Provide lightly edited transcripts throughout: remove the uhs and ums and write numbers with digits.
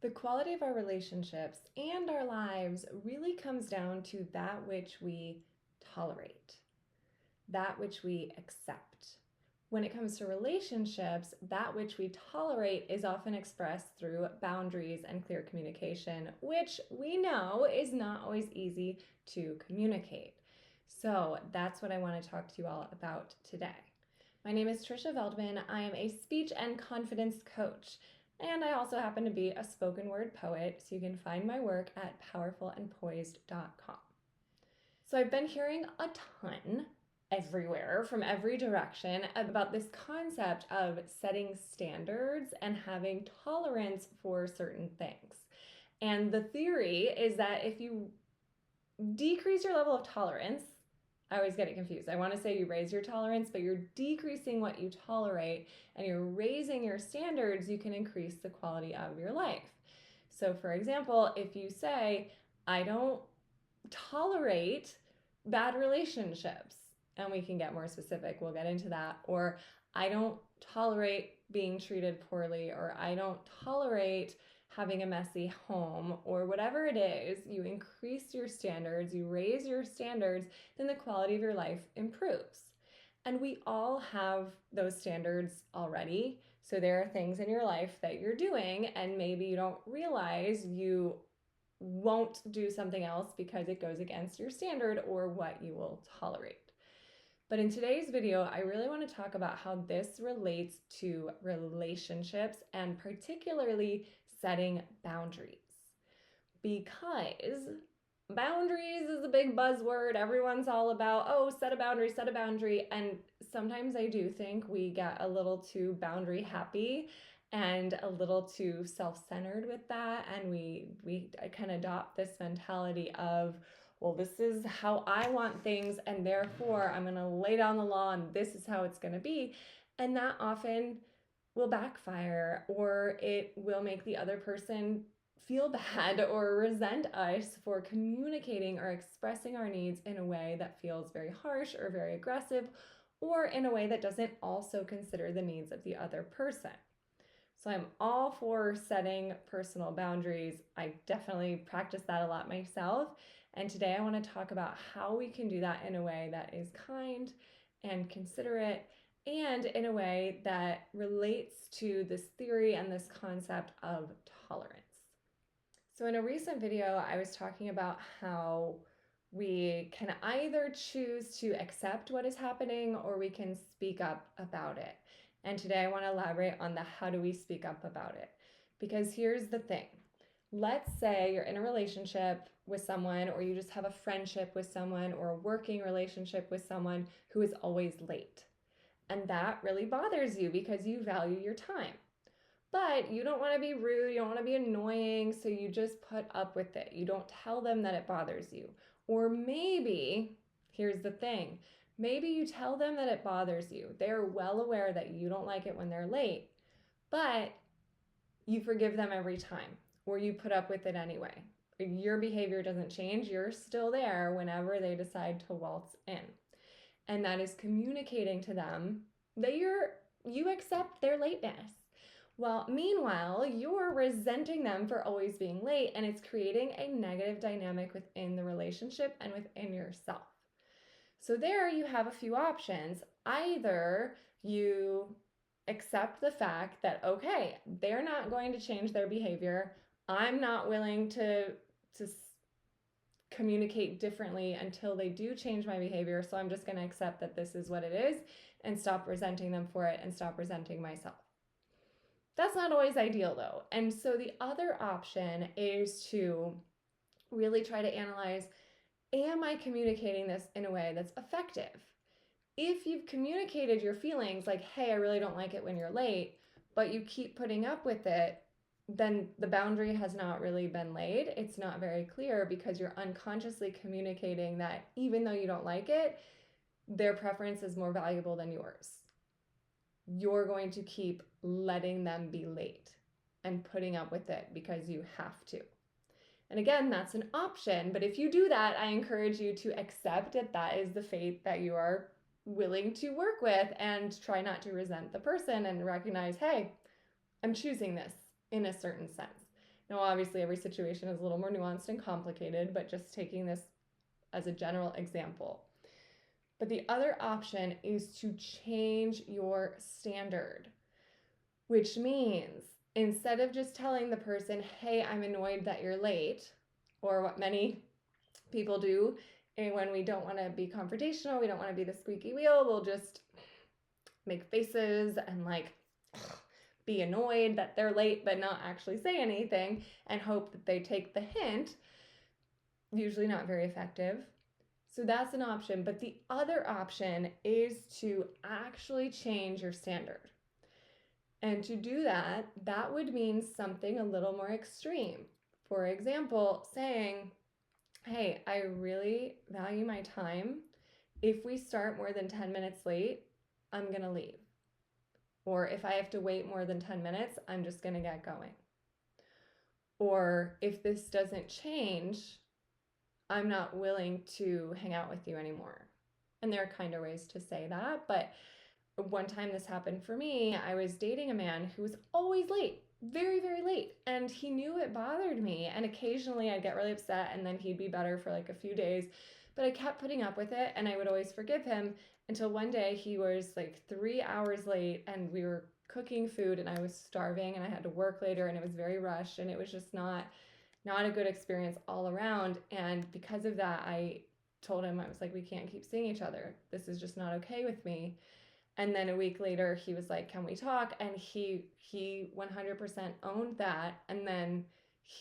The quality of our relationships and our lives really comes down to that which we tolerate, that which we accept. When it comes to relationships, that which we tolerate is often expressed through boundaries and clear communication, which we know is not always easy to communicate. So that's what I want to talk to you all about today. My name is Trisha Veldman. I am a speech and confidence coach, and I also happen to be a spoken word poet, so you can find my work at powerfulandpoised.com. So I've been hearing a ton everywhere from every direction about this concept of setting standards and having tolerance for certain things. And the theory is that if you decrease your level of tolerance, I always get it confused. I want to say you raise your tolerance, but you're decreasing what you tolerate and you're raising your standards, you can increase the quality of your life. So, for example, if you say, I don't tolerate bad relationships, and we can get more specific, we'll get into that, or I don't tolerate being treated poorly, or I don't tolerate having a messy home, or whatever it is, you increase your standards, you raise your standards, then the quality of your life improves. And we all have those standards already. So there are things in your life that you're doing, and maybe you don't realize you won't do something else because it goes against your standard or what you will tolerate. But in today's video, I really want to talk about how this relates to relationships and particularly setting boundaries. Because boundaries is a big buzzword. Everyone's all about, oh, set a boundary, set a boundary. And sometimes I do think we get a little too boundary happy and a little too self-centered with that. And we can adopt this mentality of, well, this is how I want things, and therefore I'm going to lay down the law and this is how it's going to be. And that often will backfire, or it will make the other person feel bad or resent us for communicating or expressing our needs in a way that feels very harsh or very aggressive, or in a way that doesn't also consider the needs of the other person. So I'm all for setting personal boundaries. I definitely practice that a lot myself. And today I want to talk about how we can do that in a way that is kind and considerate, and in a way that relates to this theory and this concept of tolerance. So in a recent video, I was talking about how we can either choose to accept what is happening or we can speak up about it. And today I want to elaborate on the how do we speak up about it. Because here's the thing. Let's say you're in a relationship with someone, or you just have a friendship with someone, or a working relationship with someone who is always late. And that really bothers you because you value your time. But you don't want to be rude, you don't want to be annoying, so you just put up with it. You don't tell them that it bothers you. Or maybe, here's the thing, maybe you tell them that it bothers you. They're well aware that you don't like it when they're late, but you forgive them every time, or you put up with it anyway. Your behavior doesn't change, you're still there whenever they decide to waltz in. And that is communicating to them that you accept their lateness. Well, meanwhile, you're resenting them for always being late, and it's creating a negative dynamic within the relationship and within yourself. So there you have a few options. Either you accept the fact that, okay, they're not going to change their behavior. I'm not willing to communicate differently until they do change my behavior, so I'm just going to accept that this is what it is and stop resenting them for it and stop resenting myself. That's not always ideal though. And so the other option is to really try to analyze, am I communicating this in a way that's effective? If you've communicated your feelings like, hey, I really don't like it when you're late, but you keep putting up with it, then the boundary has not really been laid. It's not very clear because you're unconsciously communicating that even though you don't like it, their preference is more valuable than yours. You're going to keep letting them be late and putting up with it because you have to. And again, that's an option, but if you do that, I encourage you to accept that that is the fate that you are willing to work with, and try not to resent the person and recognize, hey, I'm choosing this in a certain sense. Now, obviously, every situation is a little more nuanced and complicated, but just taking this as a general example. But the other option is to change your standard, which means instead of just telling the person, hey, I'm annoyed that you're late, or what many people do, and when we don't want to be confrontational, we don't want to be the squeaky wheel, we'll just make faces and like be annoyed that they're late but not actually say anything and hope that they take the hint. Usually not very effective. So that's an option. But the other option is to actually change your standard. And to do that, that would mean something a little more extreme. For example, saying, hey, I really value my time. If we start more than 10 minutes late, I'm going to leave. Or if I have to wait more than 10 minutes, I'm just going to get going. Or if this doesn't change, I'm not willing to hang out with you anymore. And there are kind of ways to say that, but one time this happened for me. I was dating a man who was always late, very, very late. And he knew it bothered me. And occasionally I'd get really upset and then he'd be better for like a few days. But I kept putting up with it and I would always forgive him until one day he was like 3 hours late and we were cooking food and I was starving and I had to work later and it was very rushed and it was just not a good experience all around. And because of that, I told him, I was like, we can't keep seeing each other. This is just not okay with me. And then a week later, he was like, can we talk? And he 100% owned that. And then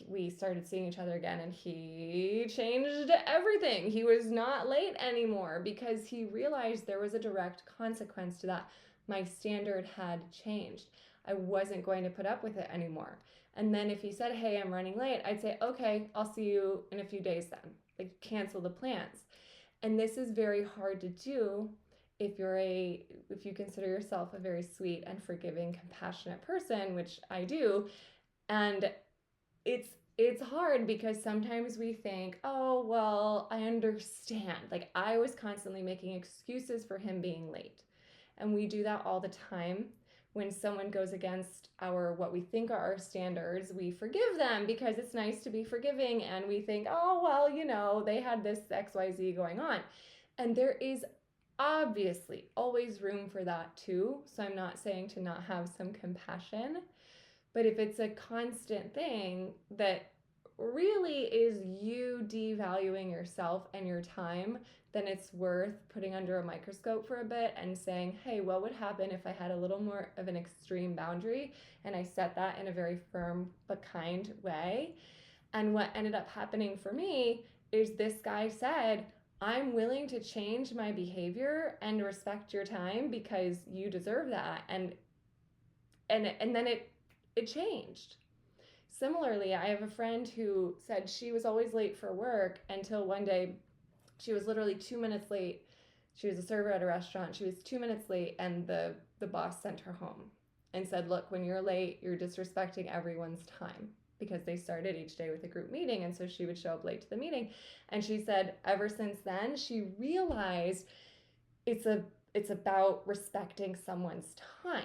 we started seeing each other again and he changed everything. He was not late anymore because he realized there was a direct consequence to that. My standard had changed. I wasn't going to put up with it anymore. And then if he said, hey, I'm running late, I'd say, okay, I'll see you in a few days then. Like, cancel the plans. And this is very hard to do if you consider yourself a very sweet and forgiving, compassionate person, which I do. And it's hard because sometimes we think, oh, well, I understand. Like, I was constantly making excuses for him being late. And we do that all the time. When someone goes against what we think are our standards, we forgive them because it's nice to be forgiving and we think, oh, well, they had this XYZ going on. And there is obviously always room for that too. So I'm not saying to not have some compassion, but if it's a constant thing that really is you devaluing yourself and your time, then it's worth putting under a microscope for a bit and saying, hey, what would happen if I had a little more of an extreme boundary and I set that in a very firm but kind way? And what ended up happening for me is this guy said, I'm willing to change my behavior and respect your time because you deserve that. And then it changed. Similarly, I have a friend who said she was always late for work until one day she was literally 2 minutes late. She was a server at a restaurant. She was 2 minutes late, and the boss sent her home and said, look, when you're late, you're disrespecting everyone's time, because they started each day with a group meeting. And so she would show up late to the meeting. And she said ever since then, she realized it's about respecting someone's time.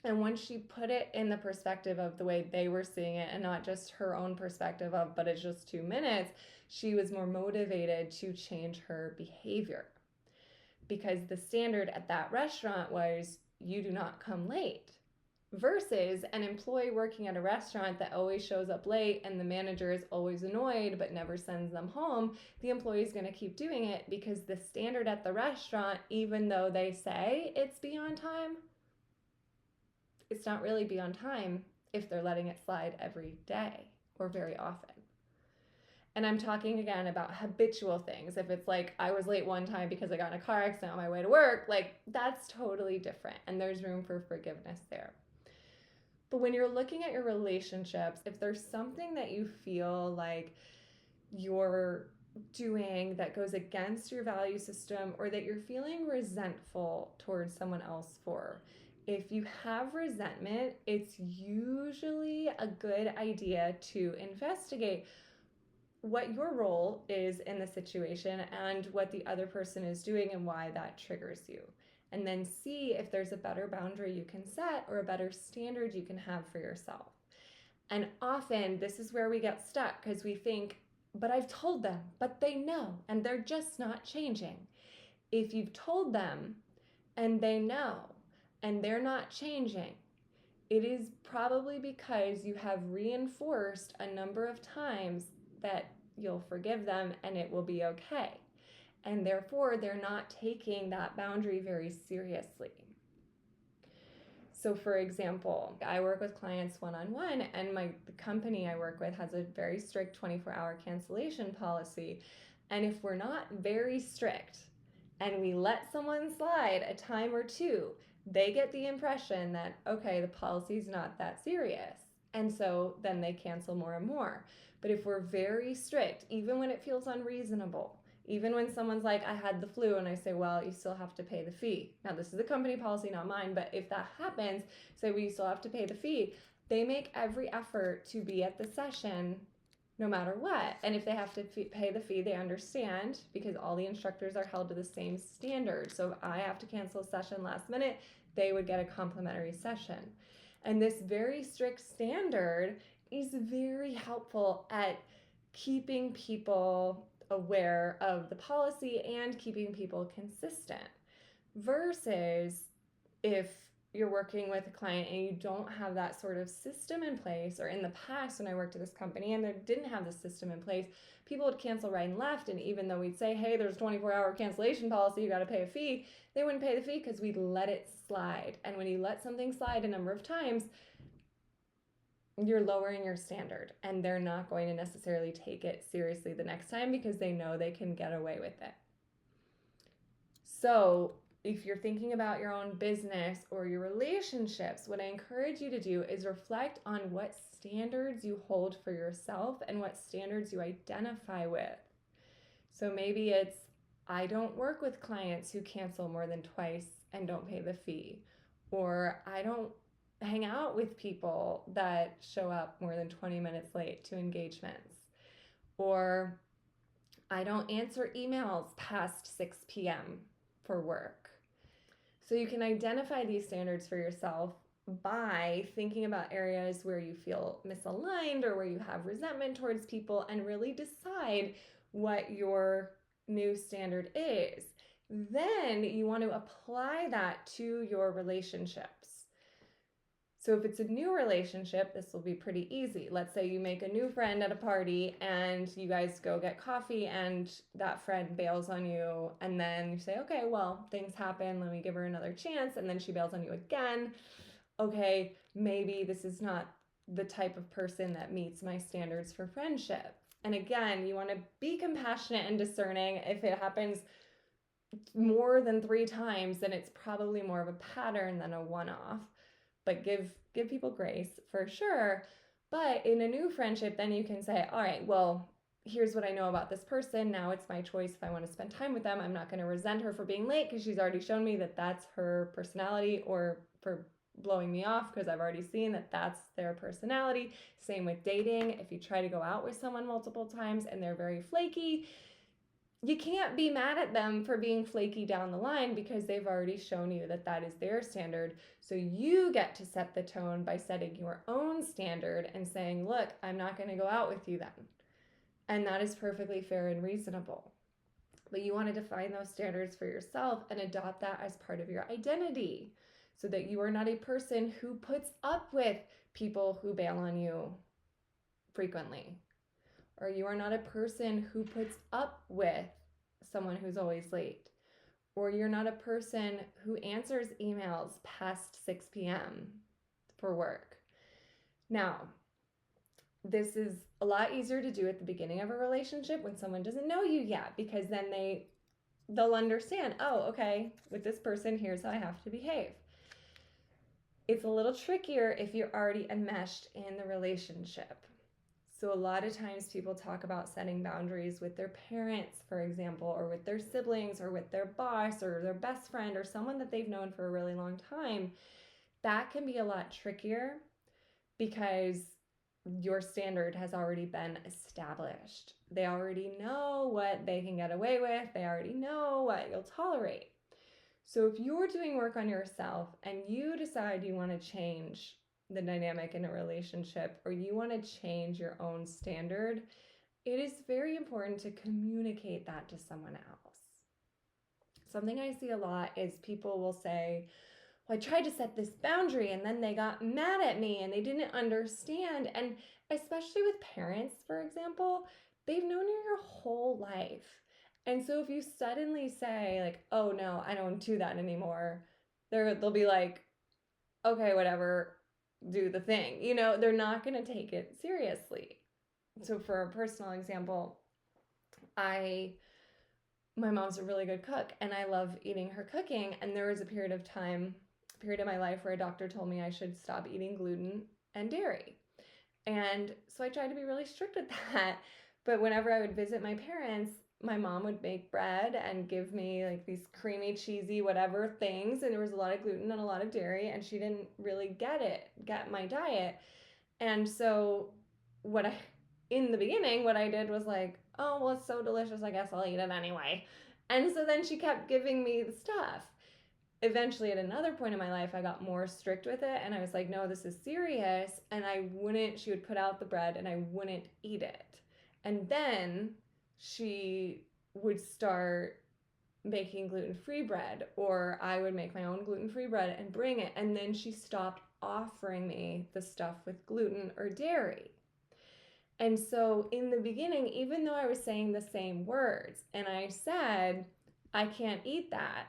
And when she put it in the perspective of the way they were seeing it and not just her own perspective of, but it's just 2 minutes, she was more motivated to change her behavior. Because the standard at that restaurant was, you do not come late. Versus an employee working at a restaurant that always shows up late and the manager is always annoyed but never sends them home, the employee is going to keep doing it because the standard at the restaurant, even though they say it's be on time, it's not really be on time if they're letting it slide every day or very often. And I'm talking again about habitual things. If it's like I was late one time because I got in a car accident on my way to work, like that's totally different. And there's room for forgiveness there. But when you're looking at your relationships, if there's something that you feel like you're doing that goes against your value system or that you're feeling resentful towards someone else for, if you have resentment, it's usually a good idea to investigate what your role is in the situation and what the other person is doing and why that triggers you. And then see if there's a better boundary you can set or a better standard you can have for yourself. And often this is where we get stuck because we think, but I've told them, but they know, and they're just not changing. If you've told them and they know and they're not changing, it is probably because you have reinforced a number of times that you'll forgive them and it will be okay. And therefore, they're not taking that boundary very seriously. So, for example, I work with clients one-on-one, and the company I work with has a very strict 24-hour cancellation policy. And if we're not very strict and we let someone slide a time or two, they get the impression that, okay, the policy's not that serious. And so then they cancel more and more. But if we're very strict, even when it feels unreasonable, even when someone's like, I had the flu, and I say, well, you still have to pay the fee. Now, this is a company policy, not mine, but if that happens, say, well, you still have to pay the fee. They make every effort to be at the session no matter what. And if they have to pay the fee, they understand because all the instructors are held to the same standard. So if I have to cancel a session last minute, they would get a complimentary session. And this very strict standard is very helpful at keeping people aware of the policy and keeping people consistent. Versus if you're working with a client and you don't have that sort of system in place, or in the past when I worked at this company and they didn't have the system in place, people would cancel right and left, and even though we'd say, hey, there's a 24-hour cancellation policy, you got to pay a fee, they wouldn't pay the fee because we'd let it slide. And when you let something slide a number of times, you're lowering your standard, and they're not going to necessarily take it seriously the next time because they know they can get away with it. So if you're thinking about your own business or your relationships, what I encourage you to do is reflect on what standards you hold for yourself and what standards you identify with. So maybe it's, I don't work with clients who cancel more than twice and don't pay the fee, or I don't hang out with people that show up more than 20 minutes late to engagements, or I don't answer emails past 6 p.m. for work. So you can identify these standards for yourself by thinking about areas where you feel misaligned or where you have resentment towards people, and really decide what your new standard is. Then you want to apply that to your relationships. So if it's a new relationship, this will be pretty easy. Let's say you make a new friend at a party and you guys go get coffee and that friend bails on you, and then you say, okay, well, things happen, let me give her another chance, and then she bails on you again. Okay, maybe this is not the type of person that meets my standards for friendship. And again, you want to be compassionate and discerning. If it happens more than 3 times, then it's probably more of a pattern than a one-off. But give people grace for sure. But in a new friendship, then you can say, all right, well, here's what I know about this person. Now it's my choice if I want to spend time with them. I'm not going to resent her for being late because she's already shown me that that's her personality, or for blowing me off because I've already seen that that's their personality. Same with dating. If you try to go out with someone multiple times and they're very flaky, you can't be mad at them for being flaky down the line because they've already shown you that that is their standard. So you get to set the tone by setting your own standard and saying, look, I'm not going to go out with you then. And that is perfectly fair and reasonable. But you want to define those standards for yourself and adopt that as part of your identity, so that you are not a person who puts up with people who bail on you frequently. Or you are not a person who puts up with someone who's always late. Or you're not a person who answers emails past 6 p.m. for work. Now, this is a lot easier to do at the beginning of a relationship when someone doesn't know you yet, because then they'll understand, oh, okay, with this person, here's how I have to behave. It's a little trickier if you're already enmeshed in the relationship. So a lot of times people talk about setting boundaries with their parents, for example, or with their siblings, or with their boss, or their best friend, or someone that they've known for a really long time. That can be a lot trickier because your standard has already been established. They already know what they can get away with. They already know what you'll tolerate. So if you're doing work on yourself and you decide you want to change the dynamic in a relationship, or you want to change your own standard, it is very important to communicate that to someone else. Something I see a lot is people will say, well, I tried to set this boundary and then they got mad at me and they didn't understand. And especially with parents, for example, they've known you your whole life. And so if you suddenly say, like, oh no, I don't do that anymore, they'll be like, okay, whatever, do the thing. They're not going to take it seriously. So for a personal example, my mom's a really good cook and I love eating her cooking. And there was a period in my life where a doctor told me I should stop eating gluten and dairy. And so I tried to be really strict with that. But whenever I would visit my parents, my mom would make bread and give me like these creamy, cheesy, whatever things. And there was a lot of gluten and a lot of dairy. And she didn't really get my diet. And so in the beginning, what I did was like, oh, well, it's so delicious. I guess I'll eat it anyway. And so then she kept giving me the stuff. Eventually, at another point in my life, I got more strict with it. And I was like, no, this is serious. And she would put out the bread and I wouldn't eat it. And then she would start making gluten-free bread, or I would make my own gluten-free bread and bring it. And then she stopped offering me the stuff with gluten or dairy. And so in the beginning, even though I was saying the same words and I said, I can't eat that,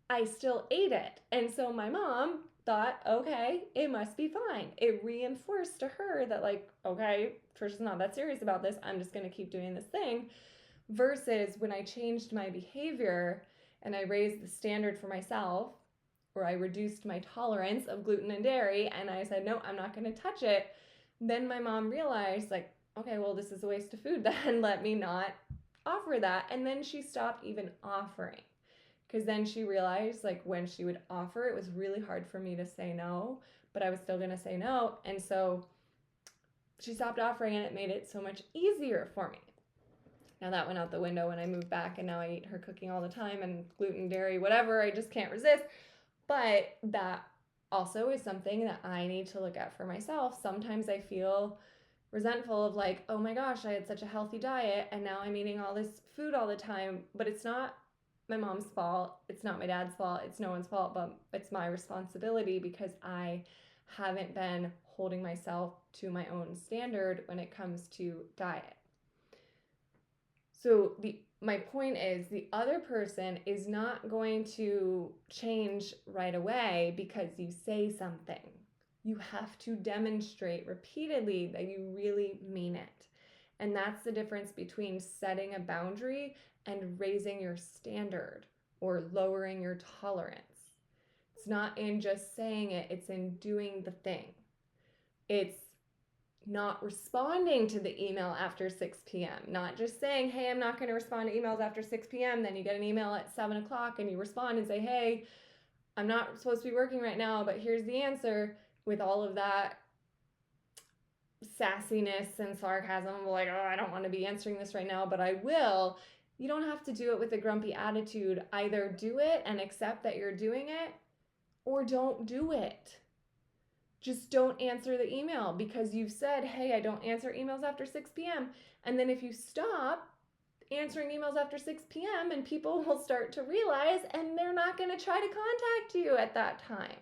I still ate it. And so my mom thought, okay, it must be fine. It reinforced to her that, like, okay, Trisha's not that serious about this. I'm just going to keep doing this thing. Versus when I changed my behavior and I raised the standard for myself, or I reduced my tolerance of gluten and dairy, and I said, no, I'm not going to touch it. Then my mom realized, like, okay, well, this is a waste of food then. Let me not offer that. And then she stopped even offering. Because then she realized, like, when she would offer, it was really hard for me to say no, but I was still going to say no. And so she stopped offering, and it made it so much easier for me. Now that went out the window when I moved back, and now I eat her cooking all the time, and gluten, dairy, whatever, I just can't resist. But that also is something that I need to look at for myself. Sometimes I feel resentful of, like, oh my gosh, I had such a healthy diet and now I'm eating all this food all the time. But it's not my mom's fault. It's not my dad's fault. It's no one's fault, but it's my responsibility because I haven't been holding myself to my own standard when it comes to diet. So my point is, the other person is not going to change right away because you say something. You have to demonstrate repeatedly that you really mean it. And that's the difference between setting a boundary and raising your standard or lowering your tolerance. It's not in just saying it, it's in doing the thing. It's not responding to the email after 6 p.m. Not just saying, hey, I'm not going to respond to emails after 6 p.m. Then you get an email at 7 o'clock and you respond and say, hey, I'm not supposed to be working right now, but here's the answer, with all of that sassiness and sarcasm, like, oh, I don't want to be answering this right now, but I will. You don't have to do it with a grumpy attitude. Either do it and accept that you're doing it, or don't do it. Just don't answer the email because you've said, hey, I don't answer emails after 6 p.m. And then if you stop answering emails after 6 p.m. and people will start to realize, and they're not going to try to contact you at that time.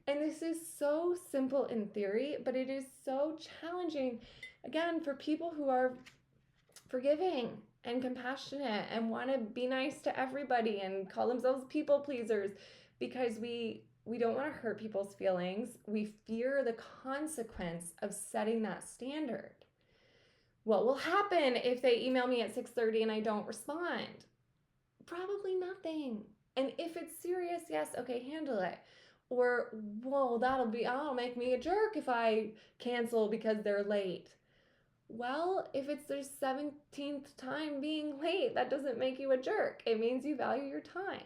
And this is so simple in theory, but it is so challenging, again, for people who are forgiving and compassionate and want to be nice to everybody and call themselves people pleasers, because we don't want to hurt people's feelings. We fear the consequence of setting that standard. What will happen if they email me at 6:30 and I don't respond? Probably nothing. And if it's serious, yes, okay, handle it. Or, whoa, that'll make me a jerk if I cancel because they're late. Well, if it's their 17th time being late, that doesn't make you a jerk. It means you value your time.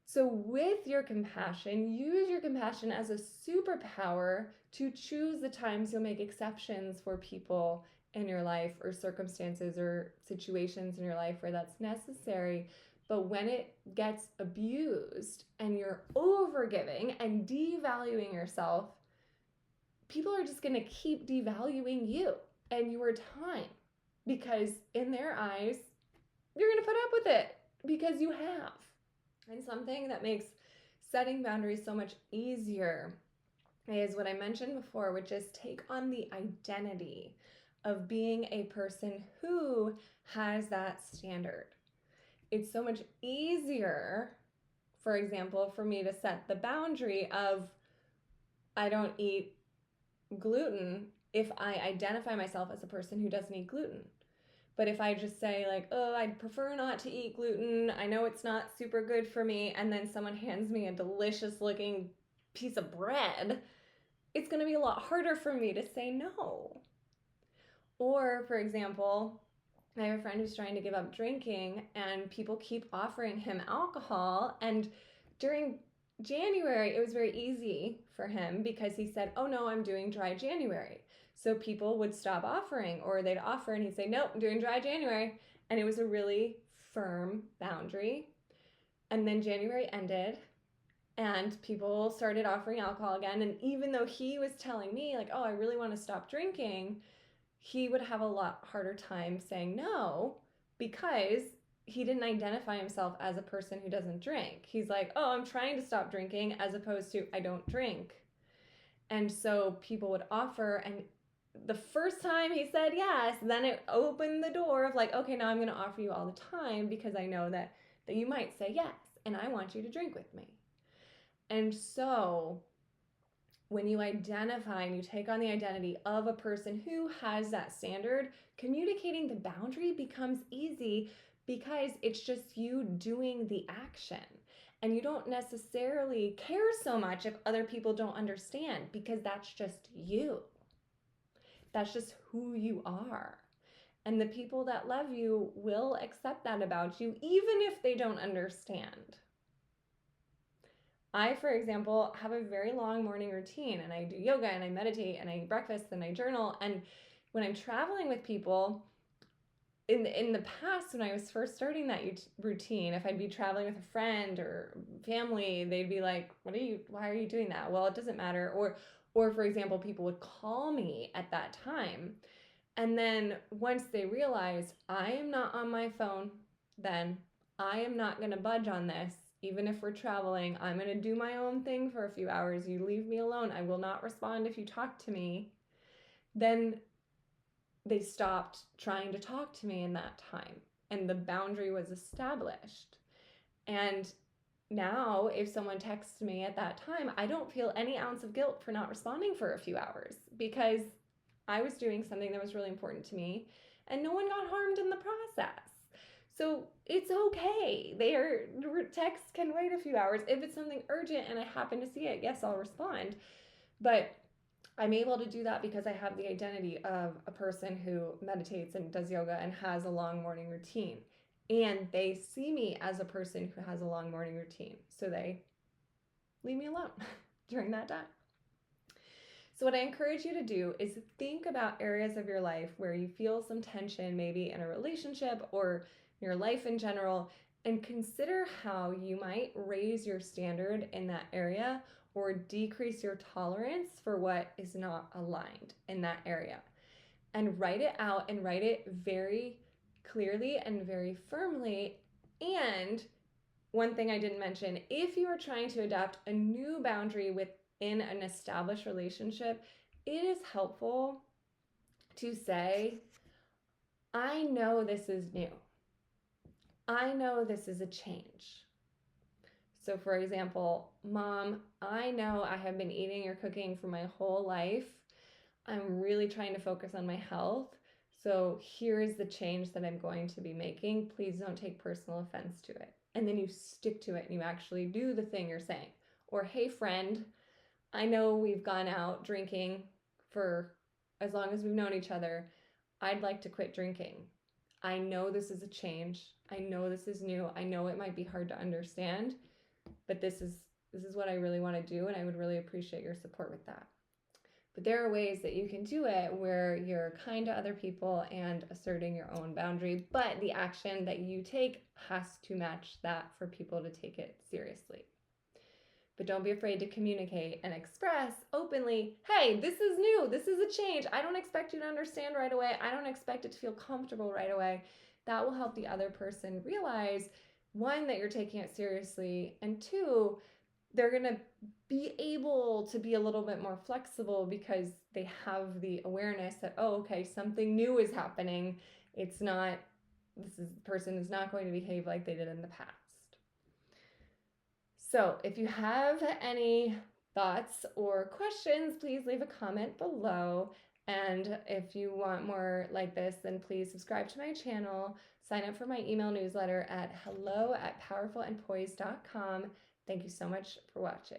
So with your compassion, use your compassion as a superpower to choose the times you'll make exceptions for people in your life, or circumstances or situations in your life where that's necessary, But when it gets abused and you're overgiving and devaluing yourself, people are just going to keep devaluing you and your time, because in their eyes, you're going to put up with it because you have. And something that makes setting boundaries so much easier is what I mentioned before, which is take on the identity of being a person who has that standard. It's so much easier, for example, for me to set the boundary of I don't eat gluten if I identify myself as a person who doesn't eat gluten. But if I just say, like, oh, I'd prefer not to eat gluten, I know it's not super good for me, and then someone hands me a delicious looking piece of bread, it's going to be a lot harder for me to say no. Or, for example, I have a friend who's trying to give up drinking, and people keep offering him alcohol. And during January, it was very easy for him because he said, oh no, I'm doing dry January. So people would stop offering, or they'd offer and he'd say, nope, I'm doing dry January. And it was a really firm boundary. And then January ended and people started offering alcohol again. And even though he was telling me, like, oh, I really want to stop drinking, he would have a lot harder time saying no because he didn't identify himself as a person who doesn't drink. He's like, oh, I'm trying to stop drinking, as opposed to I don't drink. And so people would offer, and the first time he said yes, then it opened the door of like, okay, now I'm going to offer you all the time because I know that you might say yes and I want you to drink with me. And so when you identify and you take on the identity of a person who has that standard, communicating the boundary becomes easy because it's just you doing the action. And you don't necessarily care so much if other people don't understand, because that's just you. That's just who you are. And the people that love you will accept that about you, even if they don't understand. I, for example, have a very long morning routine, and I do yoga and I meditate and I eat breakfast and I journal. And when I'm traveling with people, in the past, when I was first starting that routine, if I'd be traveling with a friend or family, they'd be like, why are you doing that? Well, it doesn't matter. Or for example, people would call me at that time. And then once they realize I am not on my phone, then I am not going to budge on this. Even if we're traveling, I'm going to do my own thing for a few hours. You leave me alone. I will not respond if you talk to me. Then they stopped trying to talk to me in that time, and the boundary was established. And now if someone texts me at that time, I don't feel any ounce of guilt for not responding for a few hours, because I was doing something that was really important to me and no one got harmed in the process. So it's okay. Their texts can wait a few hours. If it's something urgent and I happen to see it, yes, I'll respond. But I'm able to do that because I have the identity of a person who meditates and does yoga and has a long morning routine. And they see me as a person who has a long morning routine. So they leave me alone during that time. So what I encourage you to do is think about areas of your life where you feel some tension, maybe in a relationship or your life in general, and consider how you might raise your standard in that area or decrease your tolerance for what is not aligned in that area. And write it out, and write it very clearly and very firmly. And one thing I didn't mention, if you are trying to adopt a new boundary within an established relationship, it is helpful to say, I know this is new. I know this is a change. So for example, Mom, I know I have been eating or cooking for my whole life. I'm really trying to focus on my health. So here is the change that I'm going to be making. Please don't take personal offense to it. And then you stick to it and you actually do the thing you're saying. Or, hey friend, I know we've gone out drinking for as long as we've known each other. I'd like to quit drinking. I know this is a change. I know this is new. I know it might be hard to understand, but this is what I really want to do, and I would really appreciate your support with that. But there are ways that you can do it where you're kind to other people and asserting your own boundary, but the action that you take has to match that for people to take it seriously. But don't be afraid to communicate and express openly, hey, this is new, this is a change. I don't expect you to understand right away. I don't expect it to feel comfortable right away. That will help the other person realize, one, that you're taking it seriously, and two, they're going to be able to be a little bit more flexible because they have the awareness that, oh, okay, something new is happening. It's not, this person is not going to behave like they did in the past. So if you have any thoughts or questions, please leave a comment below. And if you want more like this, then please subscribe to my channel. Sign up for my email newsletter at hello@powerfulandpoised.com. Thank you so much for watching.